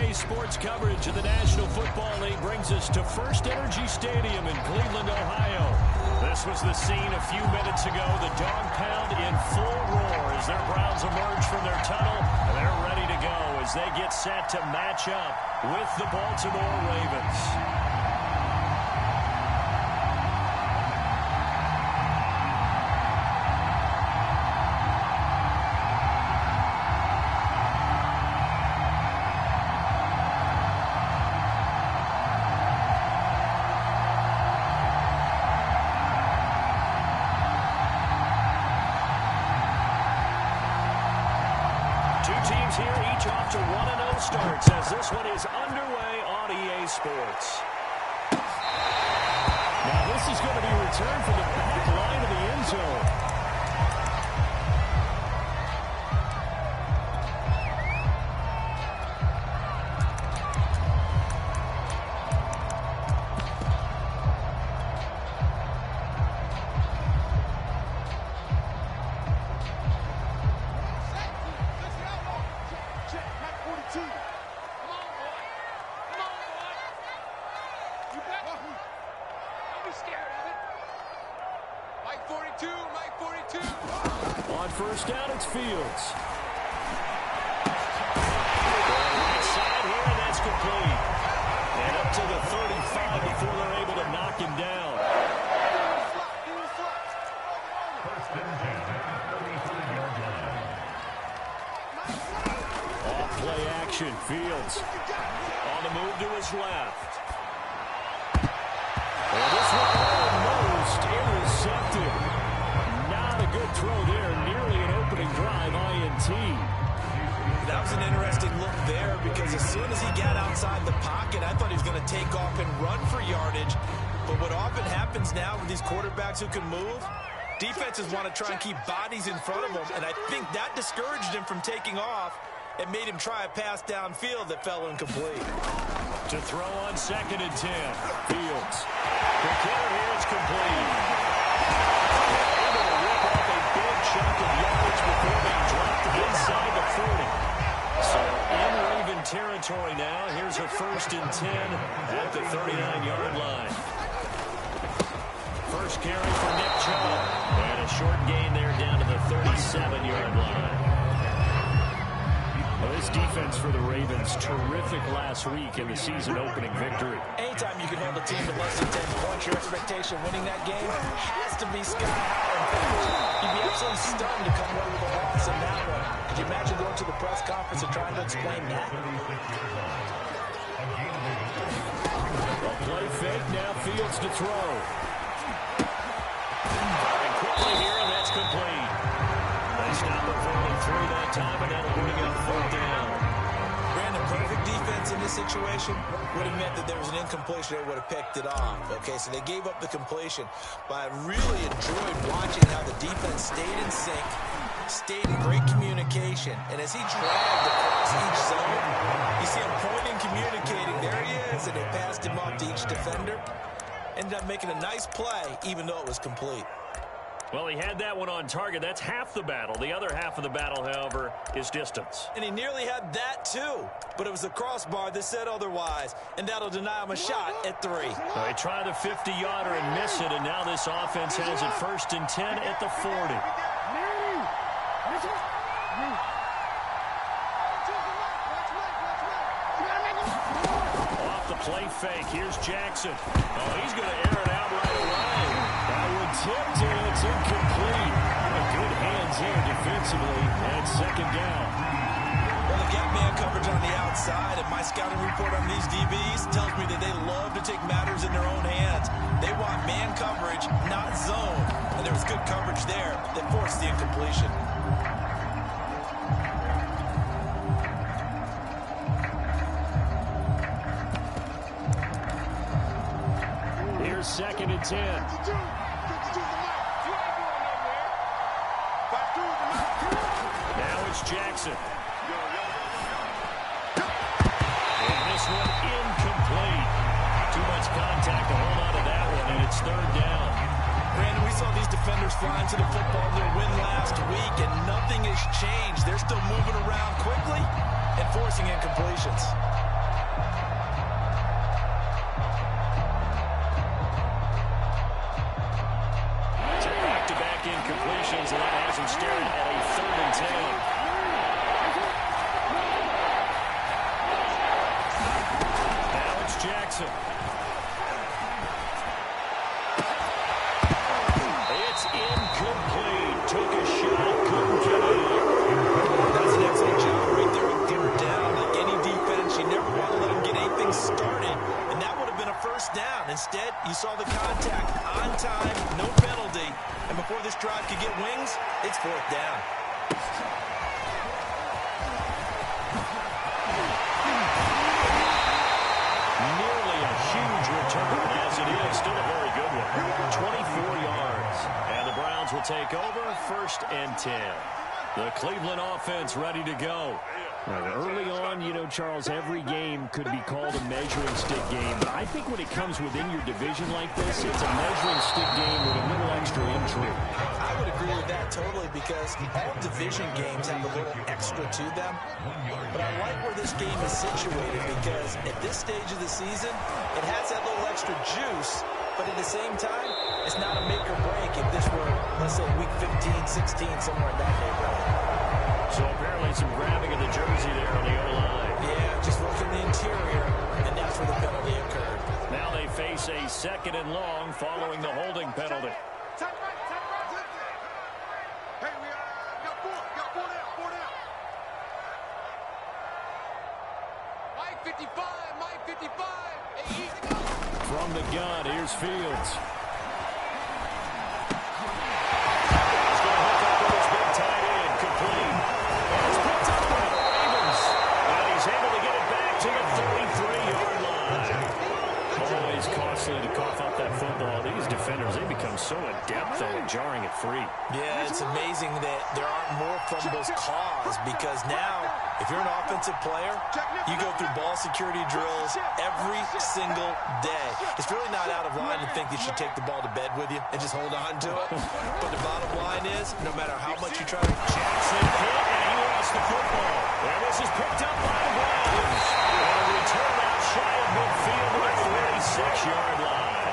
Today's sports coverage of the National Football League brings us to First Energy Stadium in Cleveland, Ohio. This was the scene a few minutes ago. The dog pound in full roar as their Browns emerge from their tunnel. They're ready to go as they get set to match up with the Baltimore Ravens. Here, each off to 1-0 starts as this one is underway on EA Sports. Now this is going to be returned from the back line of the end zone. On first down, it's Fields. Right side here, and that's complete. And up to the 35 before they're able to knock him down. Off play action, Fields. On the move to his left. And this one almost intercepted. Not a good throw there, nearly an opening drive, INT. That was an interesting look there because as soon as he got outside the pocket, I thought he was going to take off and run for yardage. But what often happens now with these quarterbacks who can move, defenses want to try and keep bodies in front of them, and I think that discouraged him from taking off and made him try a pass downfield that fell incomplete. To throw on 2nd and 10, Fields. The kicker here is complete. Able to rip off a big chunk of yardage before being dropped inside the 40. So in Raven territory now. Here's a 1st and 10 at the 39-yard line. First carry for Nick Chubb. And a short gain there down to the 37-yard line. Well, this defense for the Ravens, terrific last week in the season-opening victory. Anytime you can hold a team to less than 10 points, your expectation of winning that game has to be sky high. You'd be absolutely stunned to come away with a loss in that one. Could you imagine going to the press conference and trying to explain that? A play fake, now Fields to throw. And quickly here, and that's complete. They stop it for only 3 that time, and that'll bring up 4th down. Brandon, perfect defense in this situation would have meant that there was an incompletion. They would have picked it off. Okay, so they gave up the completion. But I really enjoyed watching how the defense stayed in sync, stayed in great communication. And as he dragged across each zone, you see him pointing, communicating. There he is, and they passed him off to each defender. Ended up making a nice play, even though it was complete. Well, he had that one on target. That's half the battle. The other half of the battle, however, is distance. And he nearly had that, too. But it was the crossbar that said otherwise. And that'll deny him a shot at 3. They try the 50-yarder and miss it, and now this offense has it 1st and 10 at the 40. Off the play fake. Here's Jackson. Oh, he's going to air it out right away. That one tipped, and it's incomplete. Good hands there defensively, and 2nd down. Well, the gap man coverage on the outside, and my scouting report on these DBs tells me that they love to take matters in their own hands. They want man coverage, not zone. And there was good coverage there that forced the incompletion. Here's 2nd and 10. Now it's Jackson. And this one incomplete. Too much contact to hold on to that one, and it's 3rd down. Brandon, we saw these defenders flying to the football in their win last week, and nothing has changed. They're still moving around quickly and forcing incompletions. possessions, and that has him staring at a 3rd and 10. Now it's Jackson. It's incomplete. Took a shot, couldn't get it. That's an excellent job right there on 3rd down. Like any defense, you never want to let them get anything started, and that would have been a 1st down. Instead, you saw the contact on time, no penalty, and before this drive could get wings, it's 4th down. Nearly a huge return, as it is still a very good one. 24 yards, and the Browns will take over 1st and 10. The Cleveland offense ready to go. Early on, you know, Charles, every game could be called a measuring stick game. But I think when it comes within your division like this, it's a measuring stick game with a little extra intrigue. I would agree with that totally because all division games have a little extra to them. But I like where this game is situated because at this stage of the season, it has that little extra juice. But at the same time, it's not a make or break if this were, let's say, week 15, 16, somewhere in that neighborhood. So apparently some grabbing of the jersey there on the O-line. Yeah, just look in the interior, and that's where the penalty occurred. Now they face a 2nd and long following the holding penalty. Hey, we got 4 down. Mike 55. Hey, easy go. From the gun, here's Fields. He's going to hook up with his big tight end, complete. It's picked up by the Ravens. And he's able to get it back to the 33-yard line. Always costly to cough up that football. These defenders, they become so adept at jarring it free. Yeah, it's amazing that there aren't more fumbles caused because now, if you're an offensive player, you go through ball security drills every single day. It's really not out of line to think that you should take the ball to bed with you and just hold on to it. But the bottom line is, no matter how much you try to... Jackson hit, and he lost the football. And this is picked up by the Browns. And a return out shy of midfield to the 46-yard line.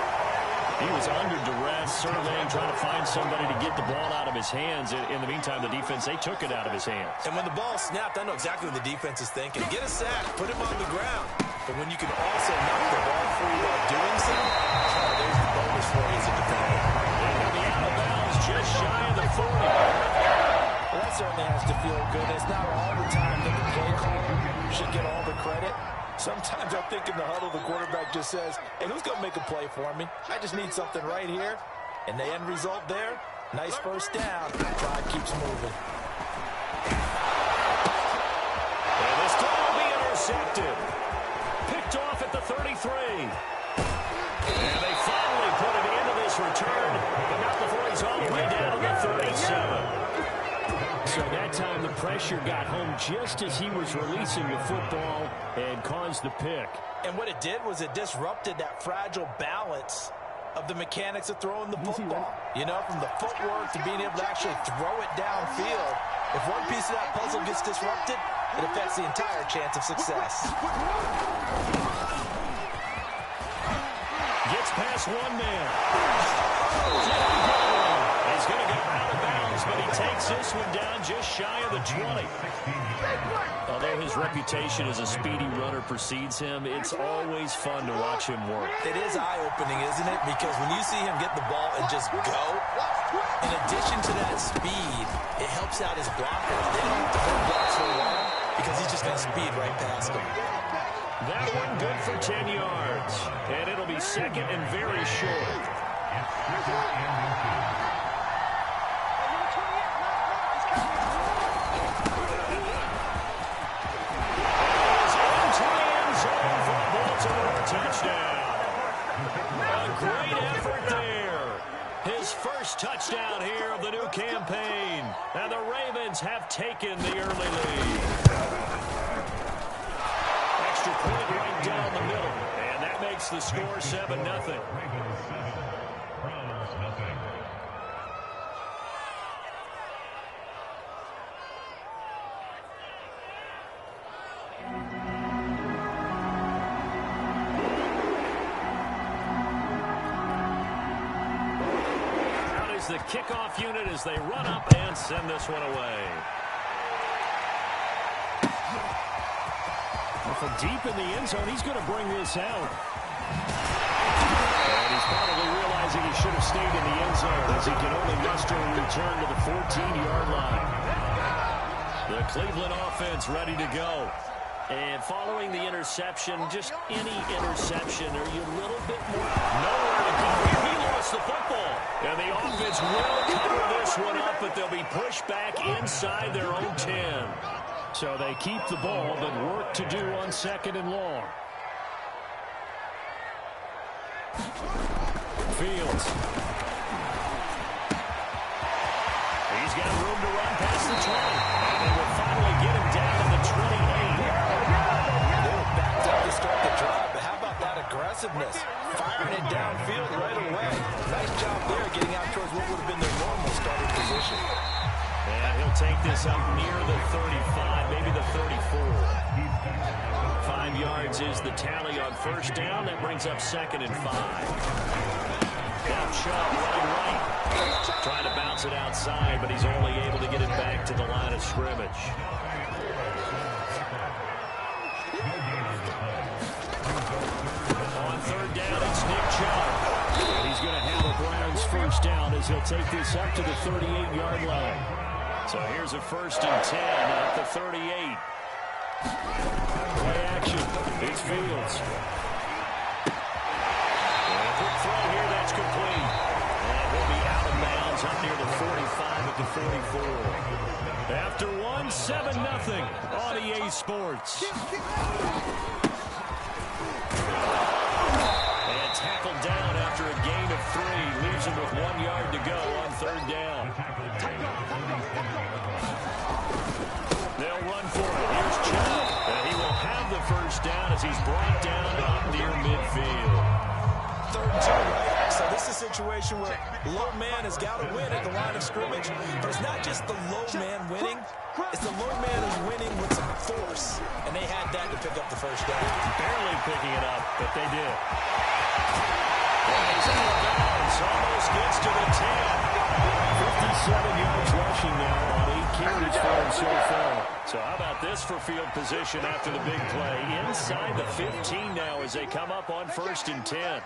He was under duress, surveying, trying to find somebody to get the ball out of his hands. In the meantime, the defense, they took it out of his hands. And when the ball snapped, I know exactly what the defense is thinking. Get a sack, put him on the ground. But when you can also knock the ball free while doing so, there's the bonus for you as a defender. And he'll be out of bounds just shy of the 40. Well, that certainly has to feel good. It's not all the time that the play caller should get all the credit. Sometimes I think in the huddle, the quarterback just says, hey, who's going to make a play for me? I just need something right here. And the end result there, nice 1st down. Clock keeps moving. And this time will be intercepted. Picked off at the 33. And they finally put it into this return, but not before he's all the way down to the 37. So that time the pressure got home just as he was releasing the football and caused the pick. And what it did was it disrupted that fragile balance of the mechanics of throwing the football. You know, from the footwork to being able to actually throw it downfield. If one piece of that puzzle gets disrupted, it affects the entire chance of success. Gets past one man. He's going to go out of bounds, but he takes this one down just shy of the 20. Although his reputation as a speedy runner precedes him, it's always fun to watch him work. It is eye-opening, isn't it? Because when you see him get the ball and just go, in addition to that speed, it helps out his blockers. They don't have to hold block so long because he's just going to speed right past them. That one good for 10 yards. And it'll be 2nd and very short. Touchdown. A great effort there. His first touchdown here of the new campaign. And the Ravens have taken the early lead. Extra point right down the middle. And that makes the score 7-0. is the kickoff unit as they run up and send this one away. Well, from deep in the end zone, he's going to bring this out. And he's probably realizing he should have stayed in the end zone as he can only muster a return to the 14-yard line. The Cleveland offense ready to go. And following the interception, just any interception, are you a little bit more? Nowhere to go. He lost the football. And the offense will cover this one up, but they'll be pushed back inside their own 10. So they keep the ball, but work to do on 2nd and long. Fields. He's got room to run past the 20. And they will finally get him down to the 28. They were backed up to start the drive, but how about that aggressiveness? Firing it downfield right away. Nice job there getting out towards what would have been their normal starting position. And he'll take this up near the 35, maybe the 34. 5 yards is the tally on first down. That brings up 2nd and 5. Now Chubb running right. Trying to bounce it outside, but he's only able to get it back to the line of scrimmage. On 3rd down, it's Nick Chubb. And he's going to have a Browns first down as he'll take this up to the 38-yard line. So here's a 1st and 10 at the 38. Play action. It's Fields. And a quick throw here. That's complete. And he'll be out of bounds up near the 45 at the 44. After one, 7-0 on EA Sports. And tackled down after a gain of 3. Leaves him with 1 yard to go on 3rd down. They'll run for it. Here's Chubb. And he will have the first down as he's brought down up near midfield. 3rd and 2, right? So this is a situation where low man has got to win at the line of scrimmage. But it's not just the low man winning. It's the low man who's winning with some force. And they had that to pick up the first down. Barely picking it up, but they did. And he's out of bounds. Almost gets to the 10. 57 yards rushing now on 8 carries for him so far. So how about this for field position after the big play? Inside the 15 now as they come up on 1st and 10.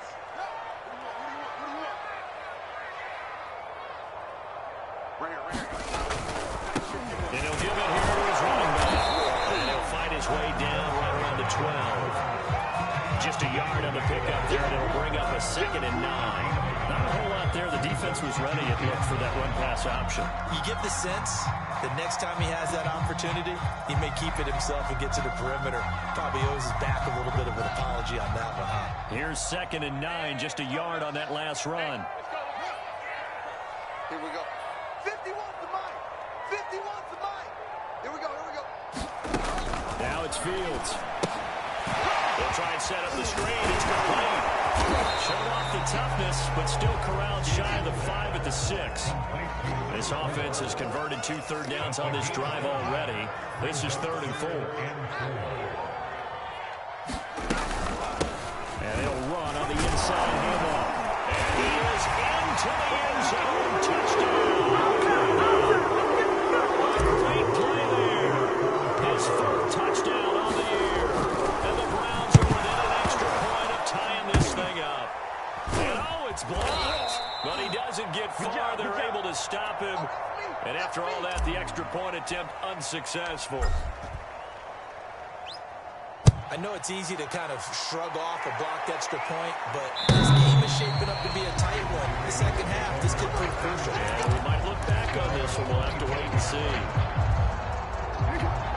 And he'll give it here to his running back. And he'll find his way down right around the 12. Just a yard on the pickup there, and it'll bring up a 2nd and 9. Not a whole lot there. The defense was ready, it looked, for that run-pass option. You get the sense that next time he has that opportunity, he may keep it himself and get to the perimeter. Probably owes his back a little bit of an apology on that one, huh? Here's 2nd and 9, just a yard on that last run. Here we go. 51 to mine. 51 to mine. Here we go. Here we go. Now it's Fields. They'll try and set up the screen. It's complete. Showed off the toughness, but still corralled shy of the 5 at the 6. This offense has converted 2 third downs on this drive already. This is 3rd and 4. And they'll run on the inside handoff. And he is into the end zone. Touchdown. Great play there. His 4th touchdown on the year. And the Browns are within an extra point of tying this thing up. And oh, it's blocked. But he doesn't get far. They're able to stop him. And after all that, the extra point attempt unsuccessful. I know it's easy to kind of shrug off a blocked extra point, but this game is shaping up to be a tight one. In the second half, this could prove crucial. Yeah, we might look back on this one. We'll have to wait and see.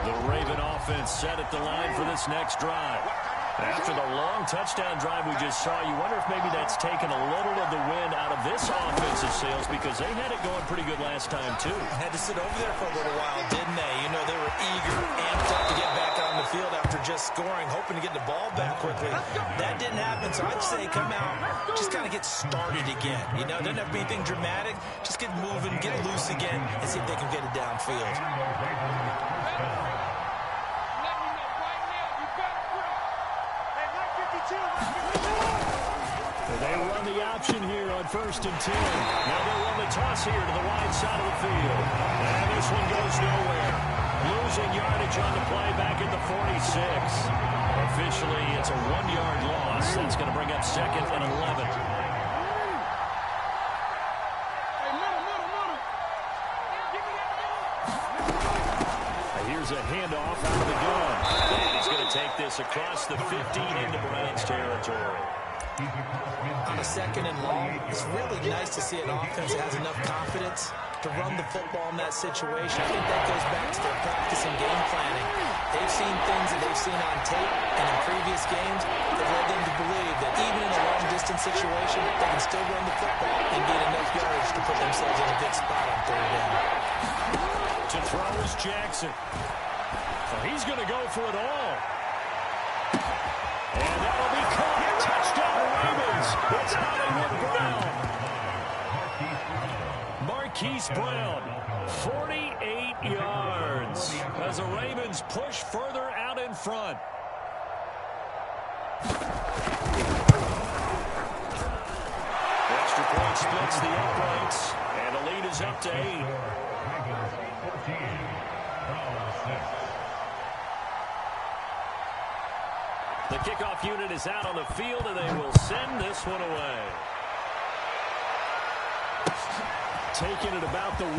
The Raven offense set at the line for this next drive. After the long touchdown drive we just saw, you wonder if maybe that's taken a little of the wind out of this offensive sails, because they had it going pretty good last time, too. Had to sit over there for a little while, didn't they? You know, they were eager, amped up to get back on the field after just scoring, hoping to get the ball back quickly. That didn't happen, so I'd say come out, just kind of get started again. You know, doesn't have to be anything dramatic. Just get moving, get loose again, and see if they can get it downfield. They run the option here on 1st and 10. Now they'll run the toss here to the wide side of the field. And this one goes nowhere. Losing yardage on the play back at the 46. Officially, it's a 1-yard loss. That's going to bring up 2nd and 11. Here's a handoff out of the gun. And he's going to take this across the 15 into Browns territory. On a 2nd and long, it's really nice to see an offense that has enough confidence to run the football in that situation. I think that goes back to their practice and game planning. They've seen things that they've seen on tape and in previous games that led them to believe that even in a long-distance situation, they can still run the football and get enough yardage to put themselves in a good spot on 3rd down. To throw is Jackson. So he's going to go for it all. And that'll be caught. Touchdown Ravens. It's Hollywood Brown. Marquise Brown, 48 yards as the Ravens push further out in front. Extra point splits the uprights, and the lead is up to 8. The kickoff unit is out on the field, and they will send this one away. Taking it about the 1.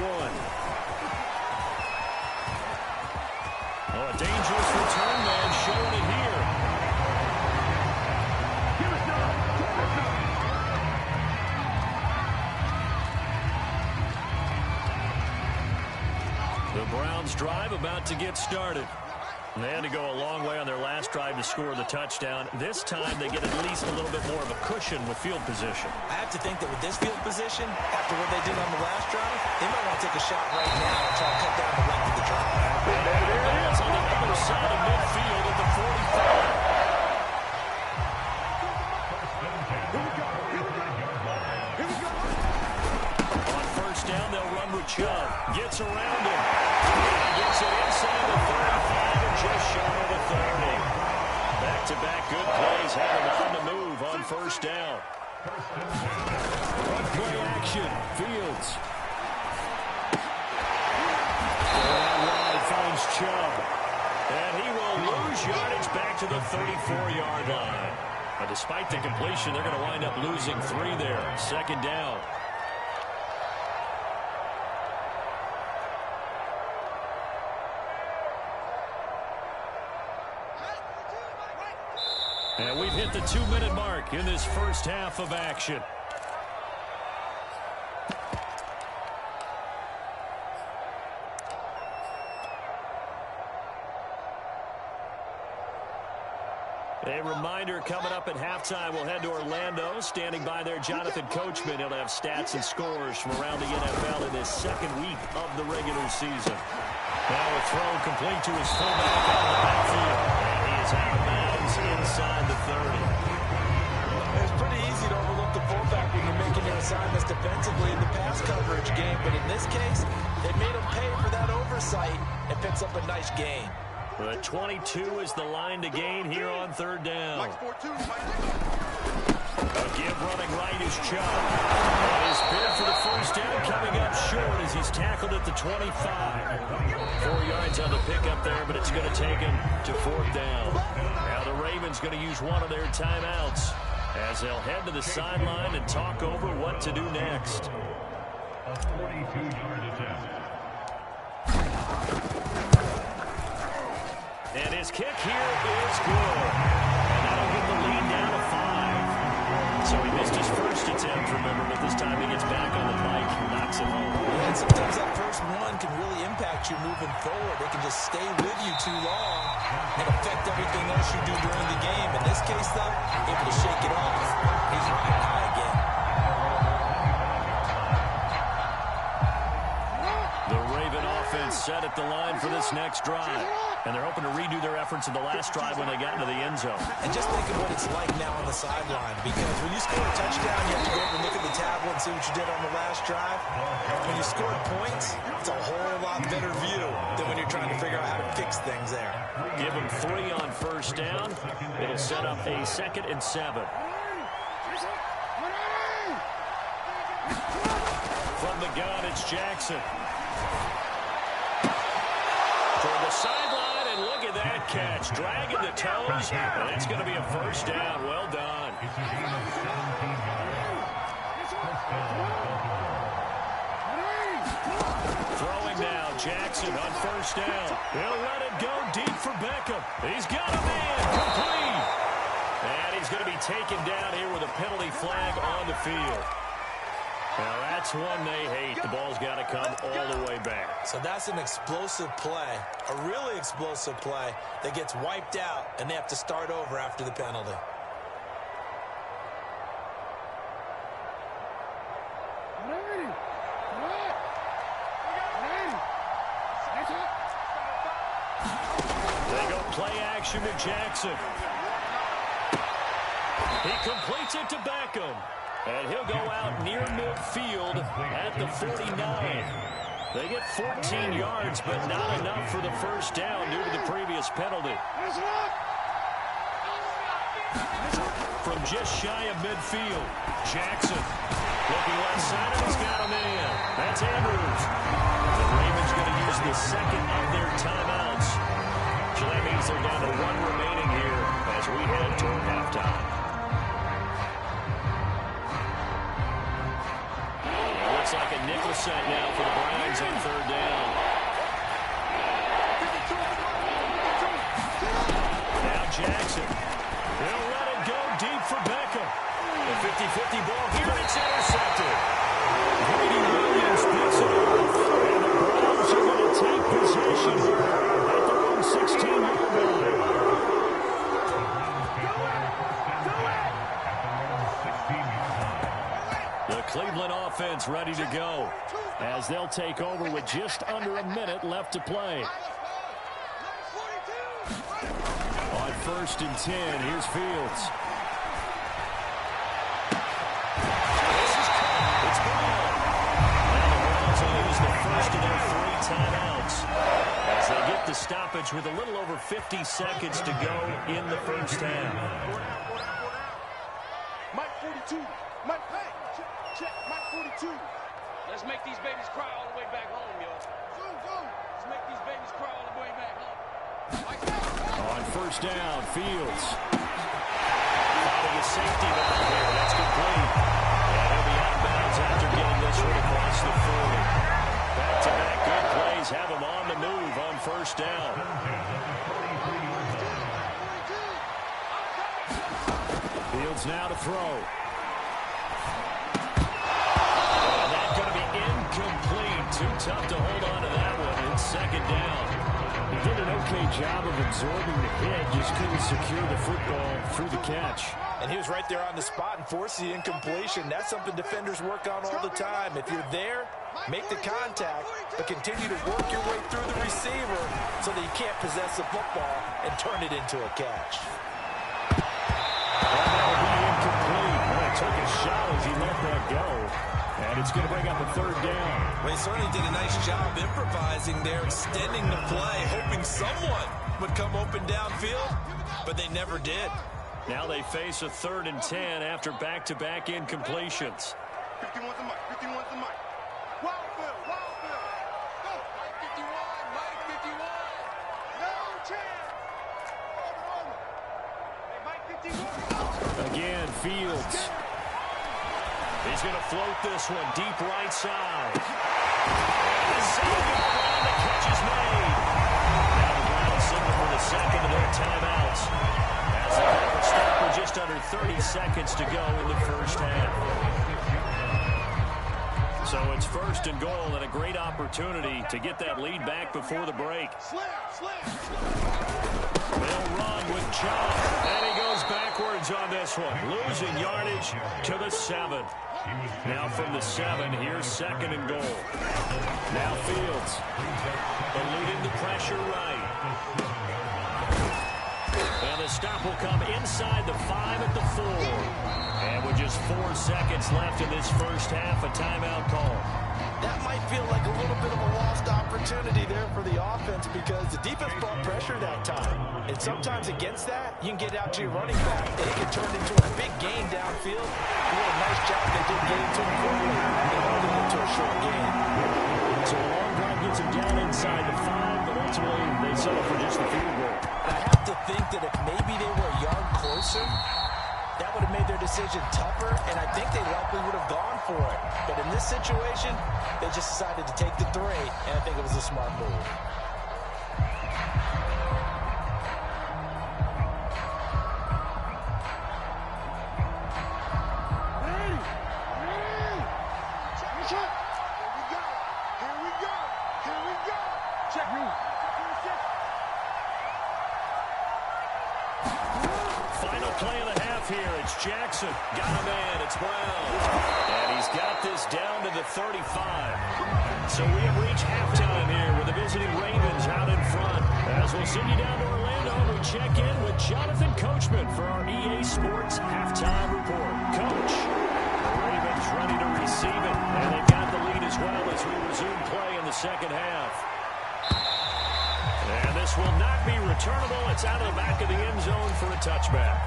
Oh, a dangerous return man showing it here. The Browns drive about to get started. And they had to go a long way on their last drive to score the touchdown. This time they get at least a little bit more of a cushion with field position. I have to think that with this field position, after what they did on the last drive, they might want to take a shot right now and try to cut down the length of the drive. And there it is on the other side of midfield at the 45. On 1st down, they'll run with Chubb. Gets around him. And gets it inside the 35 and just short of the 30. Back-to-back good plays have him on the move on 1st down. Front play action. Fields. Going out wide finds Chubb. And he will lose yardage back to the 34-yard line. But despite the completion, they're going to wind up losing 3 there. 2nd down. And we've hit the 2-minute mark in this first half of action. A reminder coming up at halftime, we'll head to Orlando. Standing by there, Jonathan Coachman. He'll have stats and scores from around the NFL in his 2nd week of the regular season. Now a throw complete to his fullback out of the backfield. And he is out of bounds inside the 30. It's pretty easy to overlook the fullback when you're making your assignments defensively in the pass coverage game. But in this case, they made him pay for that oversight and picks up a nice gain. But 22 is the line to gain here on 3rd down. A give running right is Chubb. His bid for the 1st down coming up short as he's tackled at the 25. 4 yards on the pickup there, but it's going to take him to 4th down. Now the Ravens going to use one of their timeouts as they'll head to the sideline and talk over what to do next. A 42-yard attempt. And his kick here is good. And that'll get the lead down to 5. So he missed his first attempt, remember, but this time he gets back on the pike and knocks it home. And sometimes that first one can really impact you moving forward. They can just stay with you too long and affect everything else you do during the game. In this case, though, able to shake it off. He's riding high again. The Raven offense set at the line for this next drive. And they're hoping to redo their efforts in the last drive when they got into the end zone. And just think of what it's like now on the sideline. Because when you score a touchdown, you have to go over and look at the tablet and see what you did on the last drive. When you score points, it's a whole lot better view than when you're trying to figure out how to fix things there. Give them 3 on 1st down. It'll set up a 2nd and 7. gun, it's Jackson. For the sideline, and look at that catch. Dragging the toes, and it's going to be a first down. Well done. Throwing now, Jackson on first down. He'll let it go deep for Beckham. He's got a man, complete. And he's going to be taken down here with a penalty flag on the field. Now that's one they hate. The ball's got to come all the way back. So that's an explosive play, a really explosive play that gets wiped out, and they have to start over after the penalty. They go play action to Jackson. He completes it to Beckham. And he'll go out near midfield at the 49. They get 14 yards, but not enough for the first down due to the previous penalty. From just shy of midfield, Jackson looking left side, and he's got him in. That's Andrews. The Ravens going to use the second of their timeouts. So that means they're down to one remaining here as we head toward halftime. Looks like a nickel set now for the Browns on third down. Now Jackson. He'll let it go deep for Beckham. The 50-50 ball here, and it's intercepted. Brady Williams picks it off. And the Browns are going to take possession at their own 16-yard line. Cleveland offense ready to go as they'll take over with just under a minute left to play. On 1st and 10, here's Fields. This is caught. It's gone. And the Browns will use the first of their 3 timeouts as they get the stoppage with a little over 50 seconds to go in the first half. Mike 42. Mike, hey. Check, Mike 42. Let's make these babies cry all the way back home, yo. Zoom, zoom. Let's make these babies cry all the way back home. On first down, Fields. Finding a safety back here. That's complete. And he'll be out of bounds after getting this one across the 40. Back-to-back good plays have him on the move on first down. Fields now to throw. Incomplete. Too tough to hold on to that one. It's second down. He did an okay job of absorbing the hit, just couldn't secure the football through the catch. And he was right there on the spot and forced the incompletion. That's something defenders work on all the time. If you're there, make the contact, but continue to work your way through the receiver so that you can't possess the football and turn it into a catch. And that'll be incomplete. Well, he took a shot as he let that go. And it's going to bring up a third down. Well, he certainly did a nice job improvising there, extending the play, hoping someone would come open downfield, but they never did. Now they face a 3rd and 10 after back-to-back incompletions. 51's the mic. 51's the mic. Wildfield. Wildfield. Go. Mike 51. Mike 51. No chance. Over. Hey, Mike 51. Again, Fields. He's going to float this one deep right side. And the 7-yard line, the catch is made. Now the Browns signal for the second of their timeouts as the clock stop with just under 30 seconds to go in the first half. So it's 1st and goal and a great opportunity to get that lead back before the break. They'll run with Chubb, and he goes backwards on this one, losing yardage to the 7. Now from the 7, here's 2nd and goal. Now Fields, eluding the pressure right. And the stop will come inside the 5 at the 4. And with just 4 seconds left in this first half, a timeout call. That might feel like a little bit of a lost opportunity. opportunity there for the offense because the defense brought pressure that time. And sometimes against that, you can get out to your running back, and it can turn into a big gain downfield. What a nice job they did getting to him quickly and holding it to a short gain. So a long drive gets him down inside the 5, but ultimately they settle for just the field goal. I have to think that if maybe they were a yard closer, that would have made their decision tougher, and I think they likely would have gone for it. But in this situation, they just decided to take the 3, and I think it was a smart move. Final play of the half here. It's Jackson. Got a man. It's Brown. And he's got this down to the 35. So we have reached halftime here with the visiting Ravens out in front. As we'll send you down to Orlando, we check in with Jonathan Coachman for our EA Sports Halftime Report. Coach, the Ravens ready to receive it. And they've got the lead as well as we resume play in the second half. And this will not be returnable. It's out of the back of the end zone for a touchback.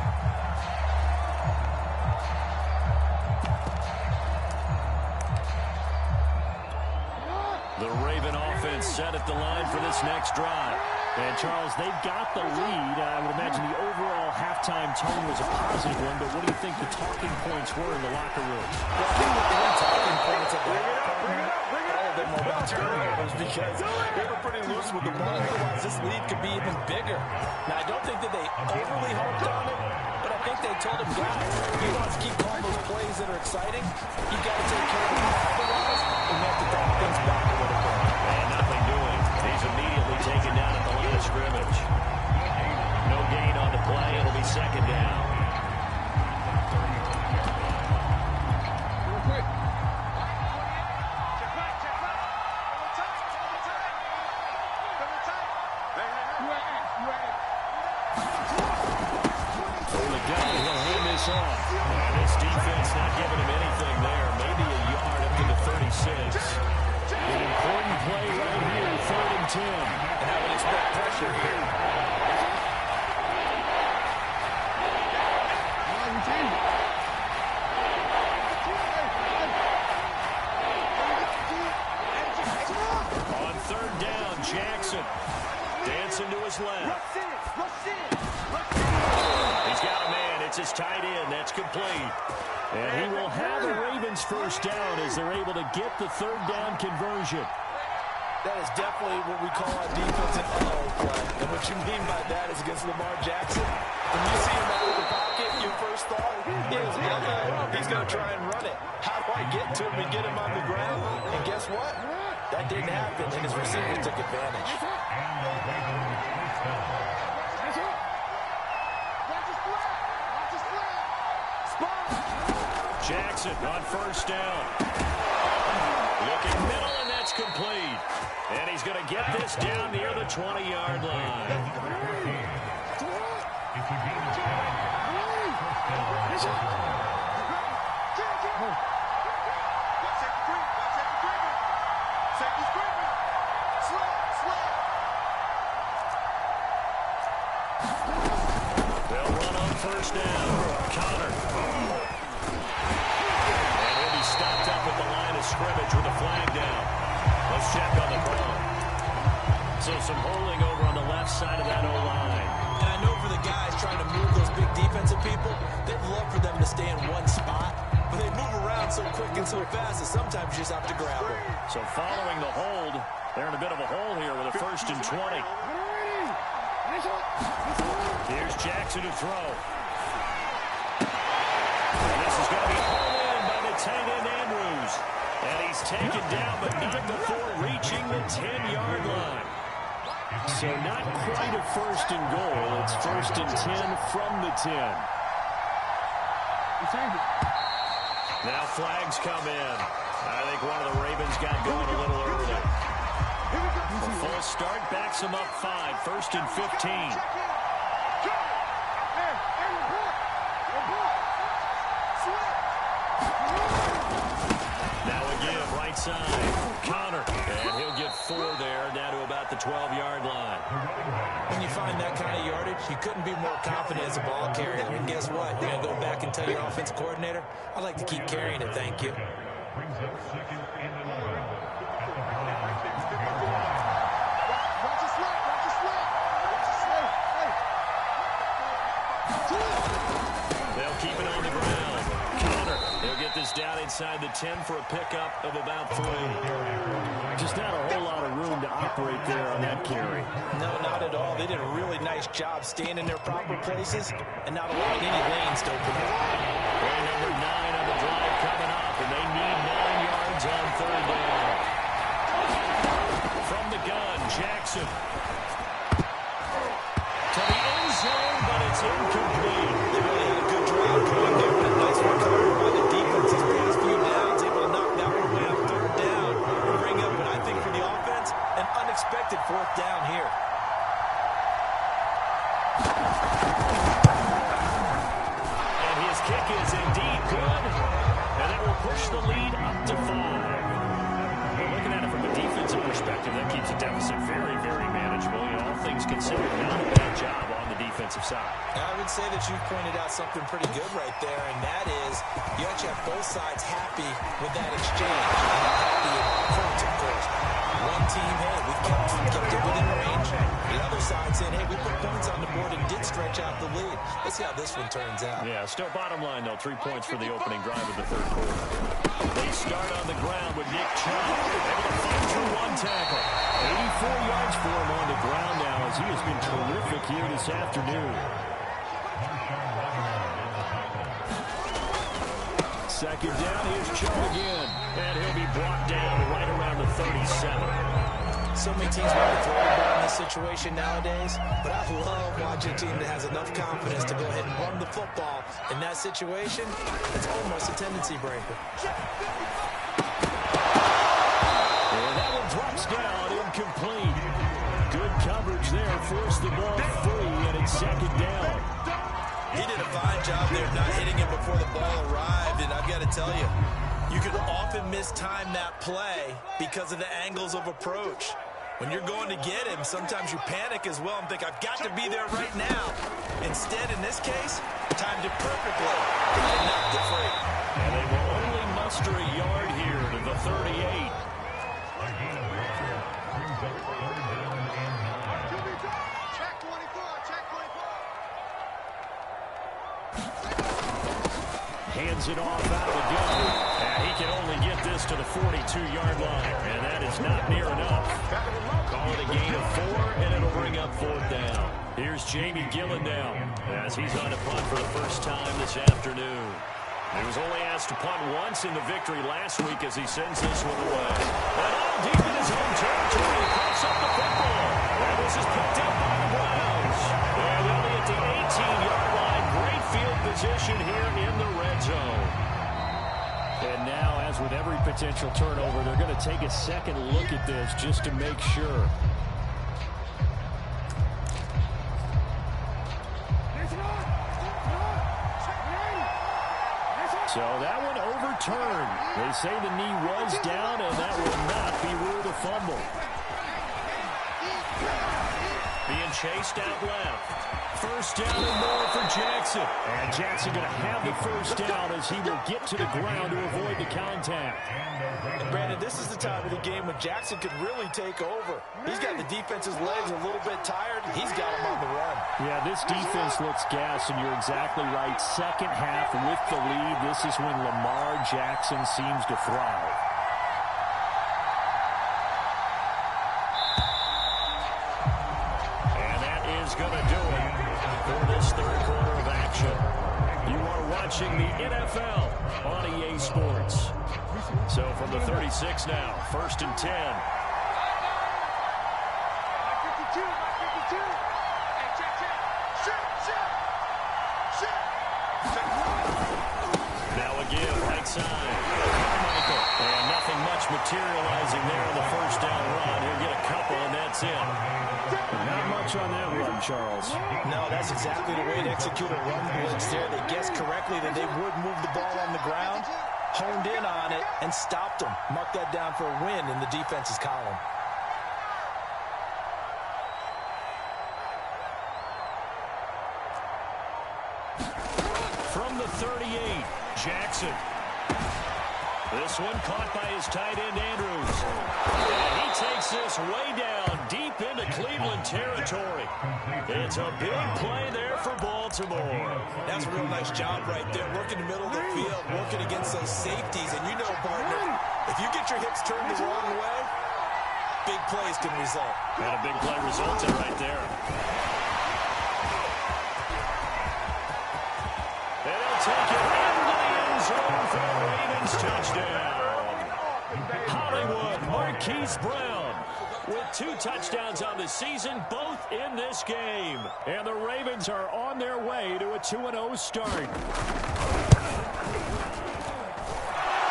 The Raven offense set at the line for this next drive. And, Charles, they've got the lead. I would imagine the overall halftime tone was a positive one, but what do you think the talking points were in the locker room? Well, I think the three talking points at the bit more about turnovers because they were pretty loose with the ball. Otherwise, this lead could be even bigger. Now, I don't think that they overly harped on it, but I think they told him, guys, he wants to keep calling those plays that are exciting. You got to take care of them. Otherwise, we have to drop things back a little bit. And nothing doing. He's immediately taken down at the line of scrimmage. No gain on the play. It'll be second down. And this defense not giving him anything there. Maybe a yard up to the 36. An important play right here, 3rd and 10. And I would expect pressure here. On 3rd down, Jackson dancing to his left. He's got a man. It's his tight end. That's complete. And he will have a Ravens first down as they're able to get the 3rd down conversion. That is definitely what we call a defensive uh-oh play. And what you mean by that is against Lamar Jackson. When you see him out of the pocket, your first thought is, he's going to try and run it. How do I get to him and get him on the ground? And guess what? That didn't happen, and his receivers took advantage. Jackson on 1st down. Looking middle, and that's complete. And he's going to get this down near the 20-yard line. They'll run on 1st down. Connor. And he'll be stopped up at the line of scrimmage with a flag down. Let's check on the call. So some holding over on the left side of that O-line. And I know for the guys trying to move those big defensive people, they'd love for them to stay in one spot. But they move around so quick and so fast that sometimes you just have to grab them. So following the hold, they're in a bit of a hole here with a 1st and 20. Here's Jackson to throw. And this is going to be hauled in by the tight end Andrews. And he's taken down, but not before reaching the 10-yard line. So not quite a 1st and goal. It's 1st and 10 from the 10. Now flags come in. I think one of the Ravens got going a little early. A full start backs them up 5. 1st and 15. Now again, right side. Connor. And he'll get 4 there. 12-yard line. When you find that kind of yardage, you couldn't be more confident as a ball carrier. And guess what? You're going to go back and tell your offensive coordinator, I'd like to keep carrying it, thank you. Brings up second and 11. They'll keep it on the ground. Counter. They'll get this down inside the 10 for a pickup of about 3. Just not a whole lot of room to operate there on that carry. No, not at all. They did a really nice job staying in their proper places and not allowing any lanes to open up. Play number 9 on the drive coming up, and they need 9 yards on 3rd down. From the gun, Jackson. To the end zone, but it's incomplete. They really had a good drive going there, but a nice recovery by the defense these past few downs, able to knock that one away on 3rd down and bring up what I think for the offense, an unexpected 4th down here. And his kick is indeed good, and that will push the lead up to 5. Well, looking at it from a defensive perspective, that keeps the deficit very, very manageable. All things considered, not a bad job on the defensive side. I would say that you pointed out something pretty good right there, and that is you actually have both sides happy with that exchange. Not happy in points, of course. One team, hey, we kept it within range. The other side saying, hey, we put points on the board and did stretch out the lead. Let's see how this one turns out. Yeah, still bottom line, though. 3 points for the opening drive of the 3rd quarter. They start on the ground with Nick Chubb able to fight through 1 tackle. 84 yards for him on the ground now as he has been terrific here this afternoon. Second down, here's Chubb again. And he'll be brought down right around the 37. So many teams want to throw the ball in this situation nowadays, but I love watching a team that has enough confidence to go ahead and run the football. In that situation, it's almost a tendency breaker. And that one drops down, incomplete. Good coverage there, forced the ball free, and it's 2nd down. He did a fine job there not hitting him before the ball arrived, and I've got to tell you, you can often mistime that play because of the angles of approach. When you're going to get him, sometimes you panic as well and think, I've got to be there right now. Instead, in this case, timed it perfectly and knocked it free. And they will only muster a yard here to the 38. Check 24, check 24. Hands it off out of the gun. And he can only get this to the 42-yard line. And that is not near enough. Call it a gain of 4, and it'll bring up 4th down. Here's Jamie Gillen now as he's on to punt for the first time this afternoon. He was only asked to punt once in the victory last week as he sends this one away. And all deep in his own territory, he puts up the football. And this is picked up by the Browns. And only at the 18-yard line. Great field position here in the red zone. And now, as with every potential turnover, they're going to take a second look at this just to make sure. So that one overturned. They say the knee was down, and that will not be ruled a fumble. Being chased out left. First down and more for Jackson. And Jackson going to have the first down as he will get to the ground to avoid the contact. And Brandon, this is the time of the game when Jackson could really take over. He's got the defense's legs a little bit tired. He's got him on the run. Yeah, this defense looks gassed, and you're exactly right. Second half with the lead, this is when Lamar Jackson seems to thrive. And that is going to do it for this 3rd quarter of action. You are watching the NFL on EA Sports. So from the 36 now, 1st and 10. Now again, right side. Carmichael. And nothing much materializing there in the first down run. He'll get a couple, and that's it. Not much on that run, Charles. No, that's exactly the way to execute a run blitz there. They guessed correctly that they would move the ball on the ground, honed in on it, and stopped them. Mark that down for a win in the defense's column. 38. Jackson. This one caught by his tight end, Andrews. And he takes this way down deep into Cleveland territory. It's a big play there for Baltimore. That's a real nice job right there. Working the middle of the field, working against those safeties. And you know, partner, if you get your hips turned the wrong way, big plays can result. And a big play resulted right there. And he'll take it into the end zone for the Ravens touchdown. Hollywood Marquise Brown with 2 touchdowns on the season, both in this game. And the Ravens are on their way to a 2-0 start.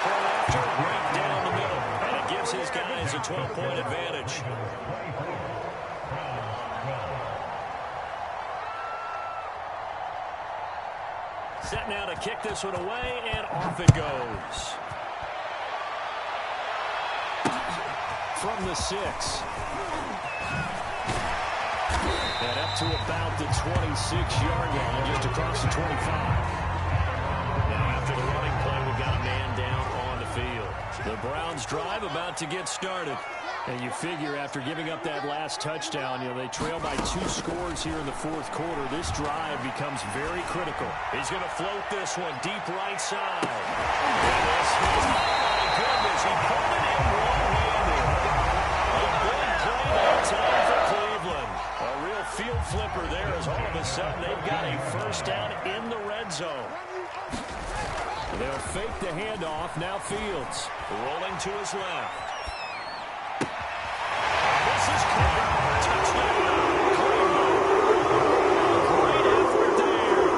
After right down the middle, and it gives his guys a 12-point advantage. Set now to kick this one away, and off it goes. From the 6. And up to about the 26-yard line, just across the 25. Now after the running play, we've got a man down on the field. The Browns drive about to get started. And you figure after giving up that last touchdown, they trail by 2 scores here in the fourth quarter. This drive becomes very critical. He's going to float this one deep right side. And this is, oh my goodness, he pulled it in one-handed. A big play that time for Cleveland. A real field flipper there as all of a sudden they've got a first down in the red zone. They'll fake the handoff. Now Fields rolling to his left. This is caught. Touchdown. Great effort there.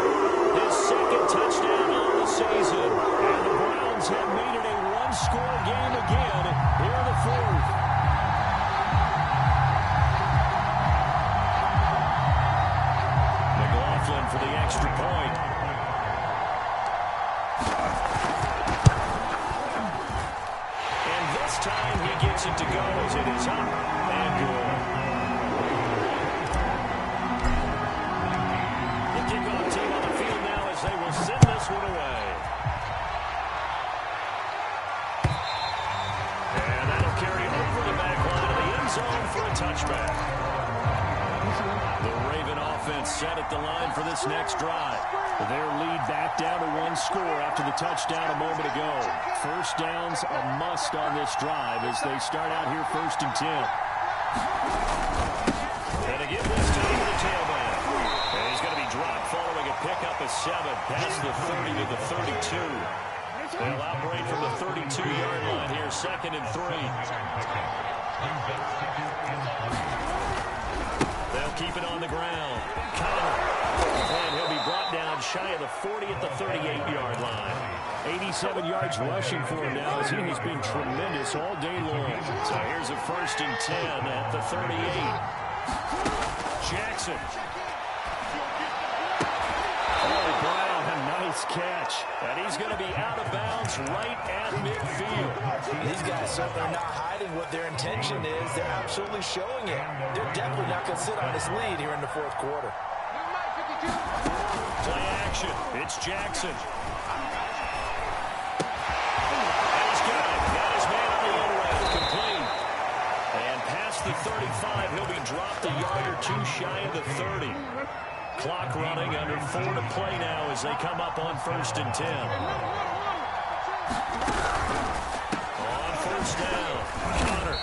His second touchdown on the season. And the Browns have made it a one-score game again here in the fourth. McLaughlin for the extra point. And this time he gets it to go as it is up and good. The kickoff team on the field now as they will send this one away. And that'll carry over the back line of the end zone for a touchback. The Raven offense set at the line for this next drive. Their lead back down to 1 score after the touchdown a moment ago. First down's a must on this drive as they start out here 1st and 10. And again this time to the tailback. And he's going to be dropped following a pickup of 7 past the 30 to the 32. They'll operate from the 32-yard line here, 2nd and 3. They'll keep it on the ground. And he'll be brought down shy of the 40 at the 38-yard line. 87 yards rushing for him now as he has been tremendous all day long. So here's a 1st and 10 at the 38. Jackson. Oh, Brown, a nice catch. And he's going to be out of bounds right at midfield. These guys certainly are not hiding what their intention is. They're absolutely showing it. They're definitely not going to sit on this lead here in the fourth quarter. Play action. It's Jackson. And he's got it. Got his man on the end route. Complete. And past the 35, he'll be dropped a yard or 2 shy of the 30. Clock running under 4 to play now as they come up on 1st and 10. On 1st down, Connor.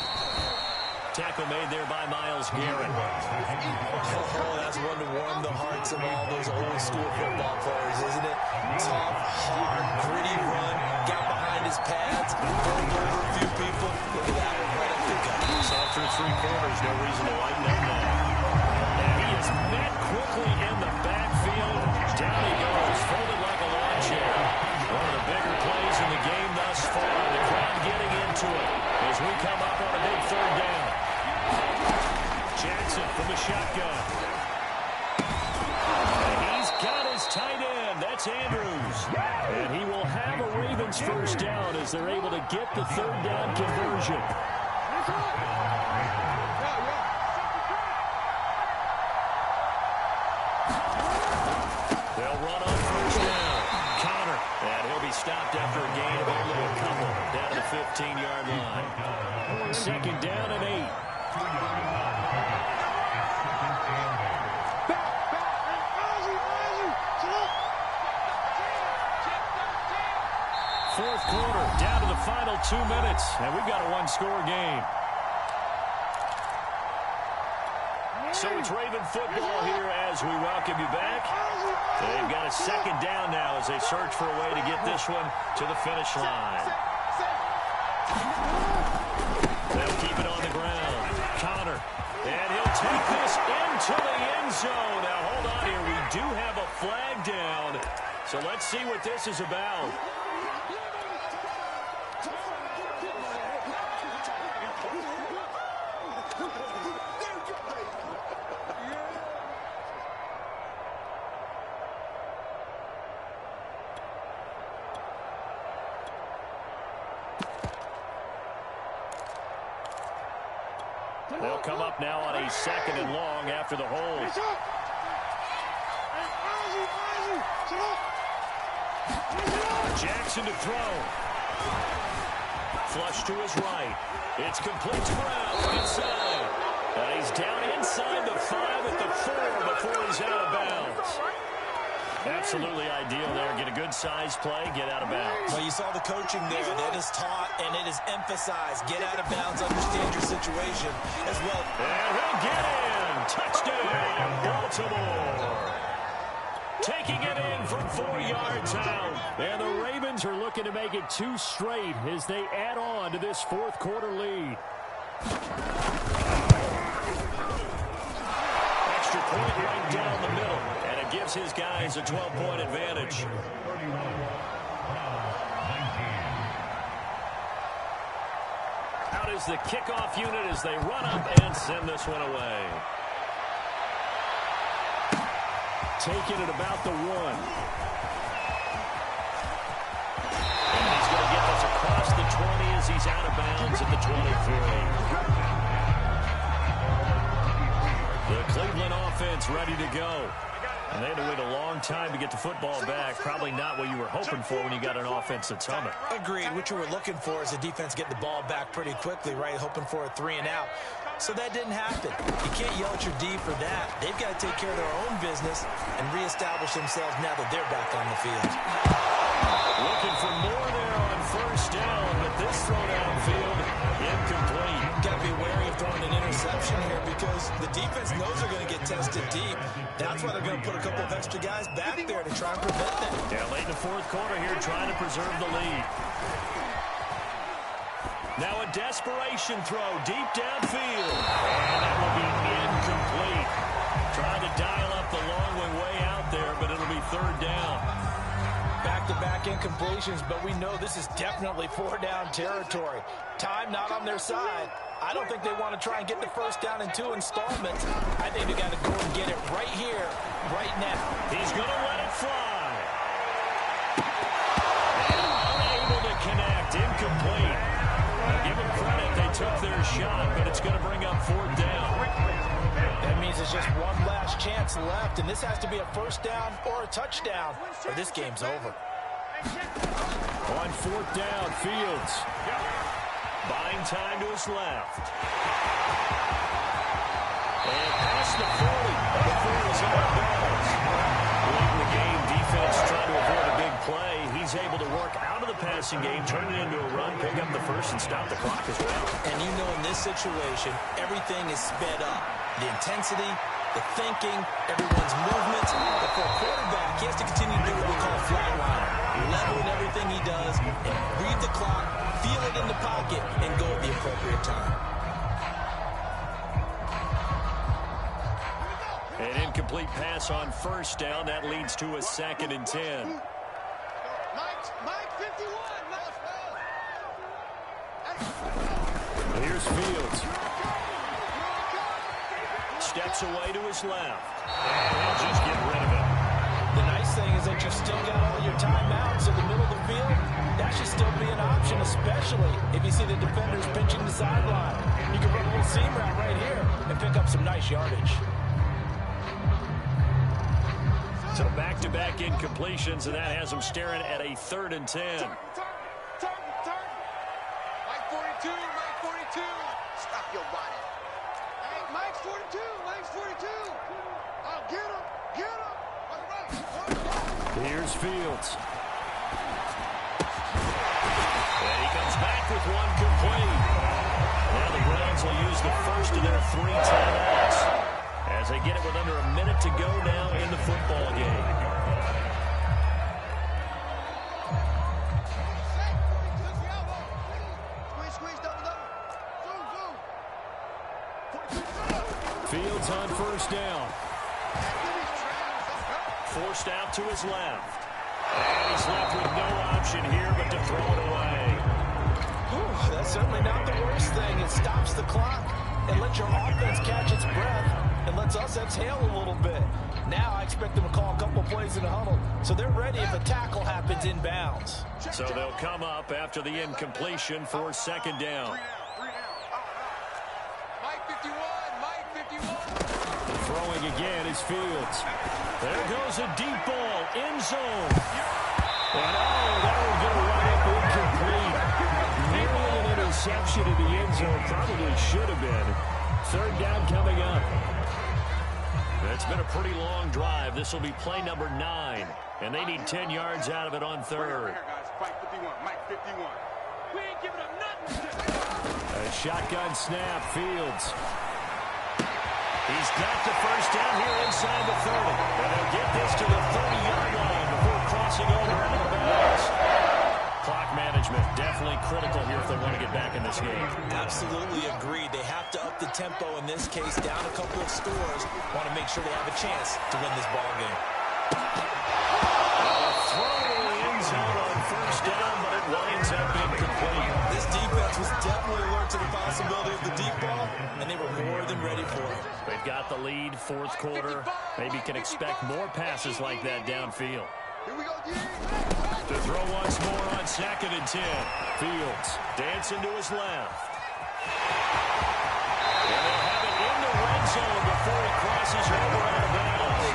Tackle made there by Myles Garrett. Oh, that's one to warm the hearts of all those old school football players, isn't it? Tough, hard, gritty run. Got behind his pads, rolled over a few people. Look at that one, right up the gut. So through 3 quarters, no reason to lighten up now. And he is met quickly in the backfield. Down he goes, folded like a lawn chair. One of the bigger plays in the game thus far. The crowd getting into it as we come up on a big 3rd down. Jackson from the shotgun. And he's got his tight end. That's Andrews. And he will have a Ravens 1st down as they're able to get the 3rd down conversion. They'll run on 1st down. second down and 8. Fourth quarter, down to the final 2 minutes, and we've got a one-score game. So it's Raven football here as we welcome you back. They've got a second down now as they search for a way to get this one to the finish line. They'll keep it on the ground. Connor, and he'll take this into the end zone. Now, hold on here. We do have a flag down, so let's see what this is about. They'll come up now on a second and long after the hold. Jackson to throw. Flush to his right. It's complete to Brown inside. And he's down inside the 5 at the 4 before he's out of bounds. Absolutely ideal there. Get a good size play, get out of bounds. Well, you saw the coaching there. That is taught and it is emphasized. Get out of bounds, understand your situation as well. And he'll get in. Touchdown, Baltimore. Taking it in from 4 yards out. And the Ravens are looking to make it 2 straight as they add on to this fourth quarter lead. Extra point right down the middle. And it gives his guys a 12-point advantage. Out is the kickoff unit as they run up and send this one away. Taking it about the 1. And he's going to get this across the 20 as he's out of bounds at the 23. The Cleveland offense ready to go. And they had to wait a long time to get the football back. Probably not what you were hoping for when you got an offense that's humming. Agreed. What you were looking for is the defense getting the ball back pretty quickly, right? Hoping for a 3 and out. So that didn't happen. You can't yell at your D for that. They've got to take care of their own business and reestablish themselves now that they're back on the field. Looking for more there on first down, but this throw downfield incomplete. Got to be wary of throwing an interception here because the defense knows they're going to get tested deep. That's why they're going to put a couple of extra guys back there to try and prevent that. Yeah, late in the fourth quarter here trying to preserve the lead. Now a desperation throw deep downfield. And that will be incomplete. Trying to dial up the long one way out there, but it'll be third down. Back-to-back incompletions, but we know this is definitely 4-down territory. Time not on their side. I don't think they want to try and get the first down in 2 installments. I think they got to go and get it right here, right now. He's going to let it fly. And unable to connect, incomplete. Give them credit, they took their shot, but it's going to bring up 4th down. That means it's just one last chance left, and this has to be a first down or a touchdown, or this game's over. On 4th down, Fields. Buying time to his left. And past the 40 before he's out of bounds. Late in the game, defense trying to avoid a big play. He's able to work out of the passing game, turn it into a run, pick up the first, and stop the clock as well. And you know in this situation, everything is sped up. The intensity, the thinking, everyone's movements. But for a quarterback, he has to continue to do what we call flatline. Level in everything he does, and read the clock, feel it in the pocket, and go at the appropriate time. An incomplete pass on first down. That leads to a 2nd and 10. Mike 51. Here's Fields. Steps away to his left. And they'll just get rid of it. The nice thing is that you've still got all your timeouts in the middle of the field. That should still be an option, especially if you see the defenders pinching the sideline. You can run a little seam route right here and pick up some nice yardage. So back-to-back incompletions, and that has them staring at a 3rd and 10. Turn. Mike 42, Mike 42. Mike's 42. Mike's 42. Oh, get him. Get him. Here's Fields. And he comes back with one complete. Now the Browns will use the first of their 3 timeouts as they get it with under a minute to go now in the football game. Fields on first down. Forced out to his left. And he's left with no option here but to throw it away. Whew, that's certainly not the worst thing. It stops the clock and lets your offense catch its breath and lets us exhale a little bit. Now I expect them to call a couple plays in the huddle, so they're ready if a tackle happens inbounds. So they'll come up after the incompletion for second down. Mike 51. Mike 51. Throwing again is Fields. There goes a deep ball, end zone. And that will get right up incomplete. Nearly an interception in the end zone. Probably should have been. Third down coming up. It's been a pretty long drive. This will be play number 9. And they need 10 yards out of it on third. Mike 51. Mike 51. We ain't giving up nothing. A shotgun snap, Fields. He's got the first down here inside the 30. And they'll get this to the 30-yard line before crossing over out of bounds. Clock management definitely critical here if they want to get back in this game. Absolutely agreed. They have to up the tempo in this case, down a couple of scores. Want to make sure they have a chance to win this ball game. Throw to the end zone on first down, but it winds up incomplete. This defense was definitely alert to the possibility of the deep ball, and they were more than ready for it. They've got the lead, fourth quarter. Maybe can expect more passes like that downfield. Here we go, D. To throw once more on second and 10. Fields dancing to his left. And they'll have it in the red zone before he crosses over out of bounds.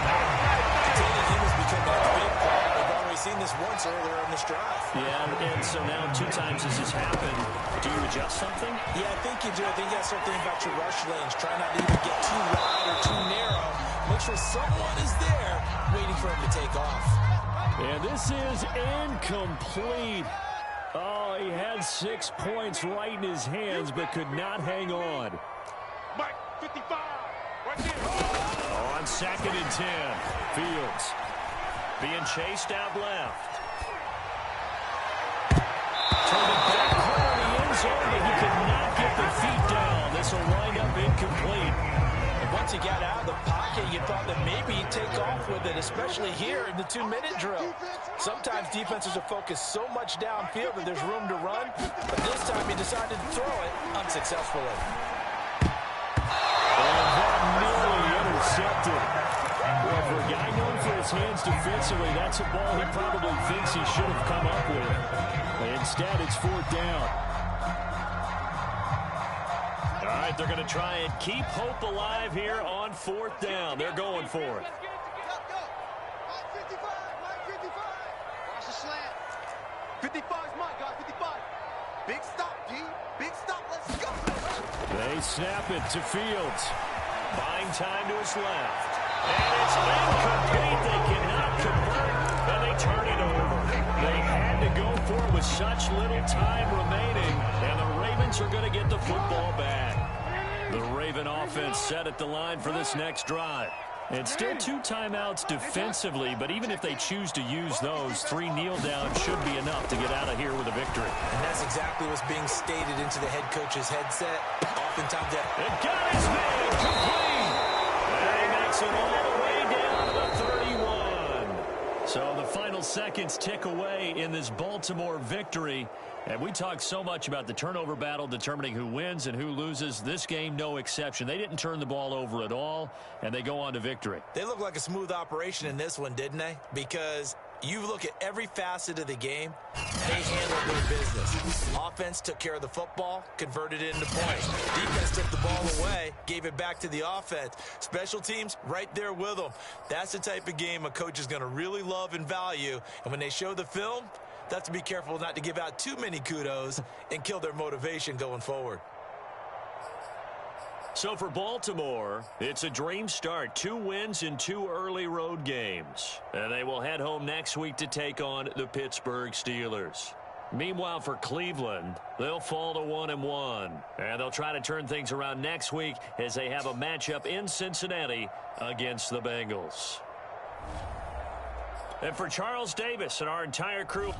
Containing him has become a big problem. We've already seen this once earlier in this drive. Yeah, and so now 2 times this has happened. Do you adjust something? Yeah, I think you do. I think you got to start thinking about your rush lanes. Try not to even get too wide or too narrow. Make sure someone is there waiting for him to take off. And this is incomplete. Oh, he had 6 points right in his hands, but could not hang on. Mike 55. Right there. On second and 10, Fields being chased out left. Turned it back corner of the end zone, but he could not get the feet down. This will wind up incomplete. And once he got out of the pocket, you thought that maybe he'd take off with it, especially here in the 2-minute drill. Sometimes defenses are focused so much downfield that there's room to run, but this time he decided to throw it unsuccessfully. And that nearly intercepted. Well, for a guy known for his hands defensively, that's a ball he probably thinks he should have come up with. Instead, it's fourth down. All right, they're going to try and keep hope alive here on fourth down. They're going for it. Mike 55. Mike 55. Watch the slant. 55's Mike, guys. 55. Big stop, D. Big stop. Let's go. They snap it to Fields. Buying time to his left. And it's incomplete. They cannot convert, and they turn it over. They had to go for it with such little time remaining, and the Ravens are going to get the football back. The Raven offense set at the line for this next drive. And still 2 timeouts defensively, but even if they choose to use those, 3 kneel downs should be enough to get out of here with a victory. And that's exactly what's being stated into the head coach's headset. Oftentimes that... It got his man complete. And he makes it all the way down to the 31. So the final seconds tick away in this Baltimore victory. And we talked so much about the turnover battle determining who wins and who loses. This game, no exception. They didn't turn the ball over at all, and they go on to victory. They look like a smooth operation in this one, didn't they? Because you look at every facet of the game, they handled their business. Offense took care of the football, converted it into points. Defense took the ball away, gave it back to the offense. Special teams, right there with them. That's the type of game a coach is going to really love and value. And when they show the film, they have to be careful not to give out too many kudos and kill their motivation going forward. So for Baltimore, it's a dream start. 2 wins in 2 early road games. And they will head home next week to take on the Pittsburgh Steelers. Meanwhile, for Cleveland, they'll fall to 1-1. And they'll try to turn things around next week as they have a matchup in Cincinnati against the Bengals. And for Charles Davis and our entire crew...